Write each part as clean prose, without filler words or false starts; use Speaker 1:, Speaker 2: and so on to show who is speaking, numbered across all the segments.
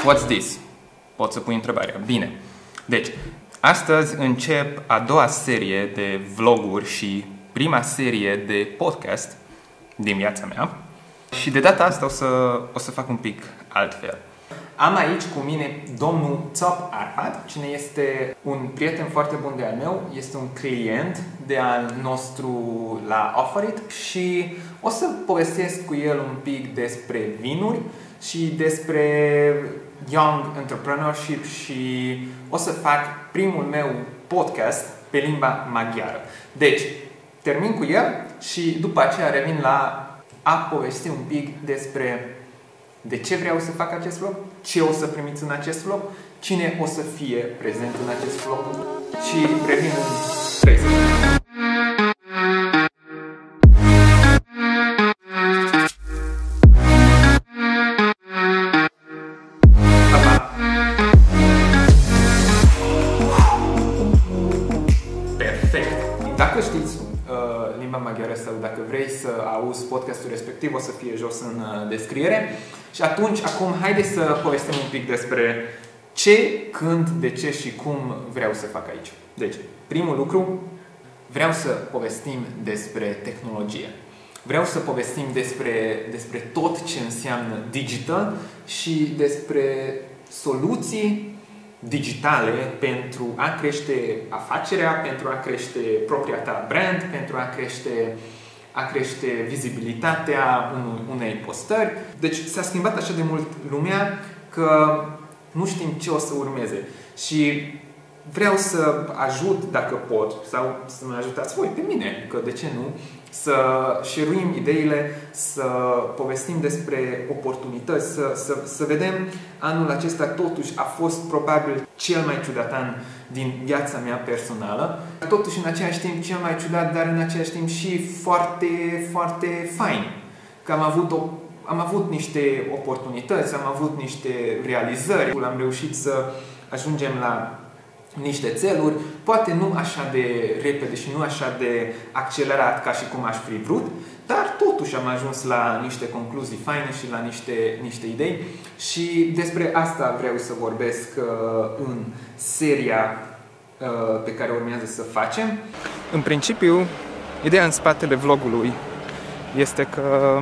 Speaker 1: What's this? Poți să pui întrebarea. Bine. Deci, astăzi încep a doua serie de vloguri și prima serie de podcast din viața mea. Și de data asta o să fac un pic altfel. Am aici cu mine domnul Țop Arpad, cine este un prieten foarte bun de al meu, este un client de al nostru la Offerit și o să povestesc cu el un pic despre vinuri și despre young entrepreneurship și o să fac primul meu podcast pe limba maghiară. Deci, termin cu el și după aceea revin la a povesti un pic despre de ce vreau să fac acest vlog, ce o să primiți în acest vlog, cine o să fie prezent în acest vlog și revin în 3 secunde. Perfect! Dacă știți limba maghiară sau dacă vrei să auzi podcastul respectiv, o să fie jos în descriere. Și atunci, acum, haideți să povestim un pic despre ce, când, de ce și cum vreau să fac aici. Deci, primul lucru, vreau să povestim despre tehnologie. Vreau să povestim despre tot ce înseamnă digital și despre soluții digitale pentru a crește afacerea, pentru a crește propria ta brand, pentru a crește vizibilitatea unei postări. Deci s-a schimbat așa de mult lumea că nu știm ce o să urmeze. Și vreau să ajut, dacă pot, sau să mă ajutați voi pe mine, că de ce nu, să share-uim ideile, să povestim despre oportunități, să vedem anul acesta totuși a fost probabil cel mai ciudat an din viața mea personală. Totuși în același timp cel mai ciudat, dar în același timp și foarte, foarte fain. Că am avut niște oportunități, am avut niște realizări, am reușit să ajungem la niște țeluri, poate nu așa de repede și nu așa de accelerat ca și cum aș fi vrut, dar totuși am ajuns la niște concluzii faine și la niște idei și despre asta vreau să vorbesc în seria pe care urmează să facem. În principiu, ideea în spatele vlogului este că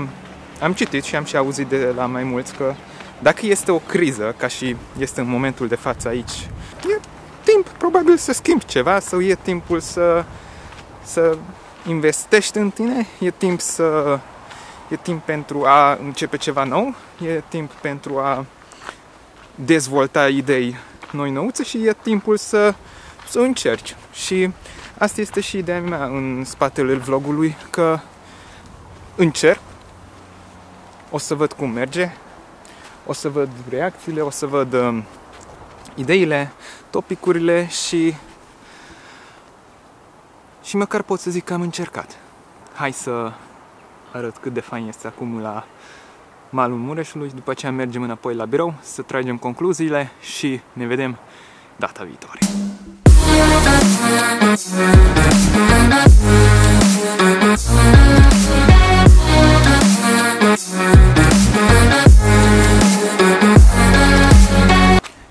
Speaker 1: am citit și am și auzit de la mai mulți că dacă este o criză, ca și este în momentul de față aici, e timp probabil să schimbi ceva sau e timpul să investești în tine, e timp pentru a începe ceva nou, e timp pentru a dezvolta idei noi-nouțe și e timpul să încerci. Și asta este și ideea mea în spatele vlogului, că încerc, o să văd cum merge, o să văd reacțiile, o să văd ideile, topicurile și măcar pot să zic că am încercat. Hai să arăt cât de fain este acum la malul Mureșului și după aceea mergem înapoi la birou să tragem concluziile și ne vedem data viitoare.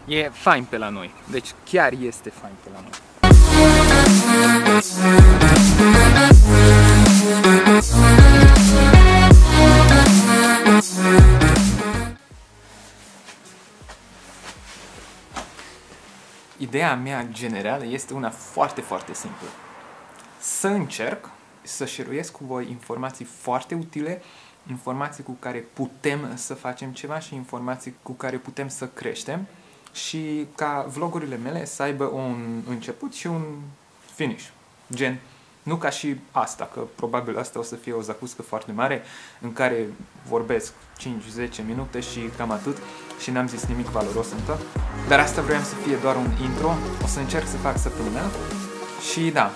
Speaker 1: E fain pe la noi. Deci chiar este fain pe la noi. Ideea mea generală este una foarte, foarte simplă. Să încerc să share-uiesc cu voi informații foarte utile, informații cu care putem să facem ceva și informații cu care putem să creștem și ca vlogurile mele să aibă un început și un finish. Gen, nu ca și asta, că probabil asta o să fie o zacuscă foarte mare în care vorbesc 5-10 minute și cam atât și n-am zis nimic valoros încă. Dar asta vreau să fie doar un intro, o să încerc să fac săptămânal și da,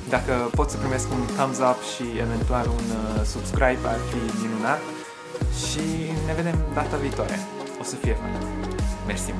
Speaker 1: dacă pot să primesc un thumbs up și eventual un subscribe ar fi minunat și ne vedem data viitoare. O să fie fain. Mersi.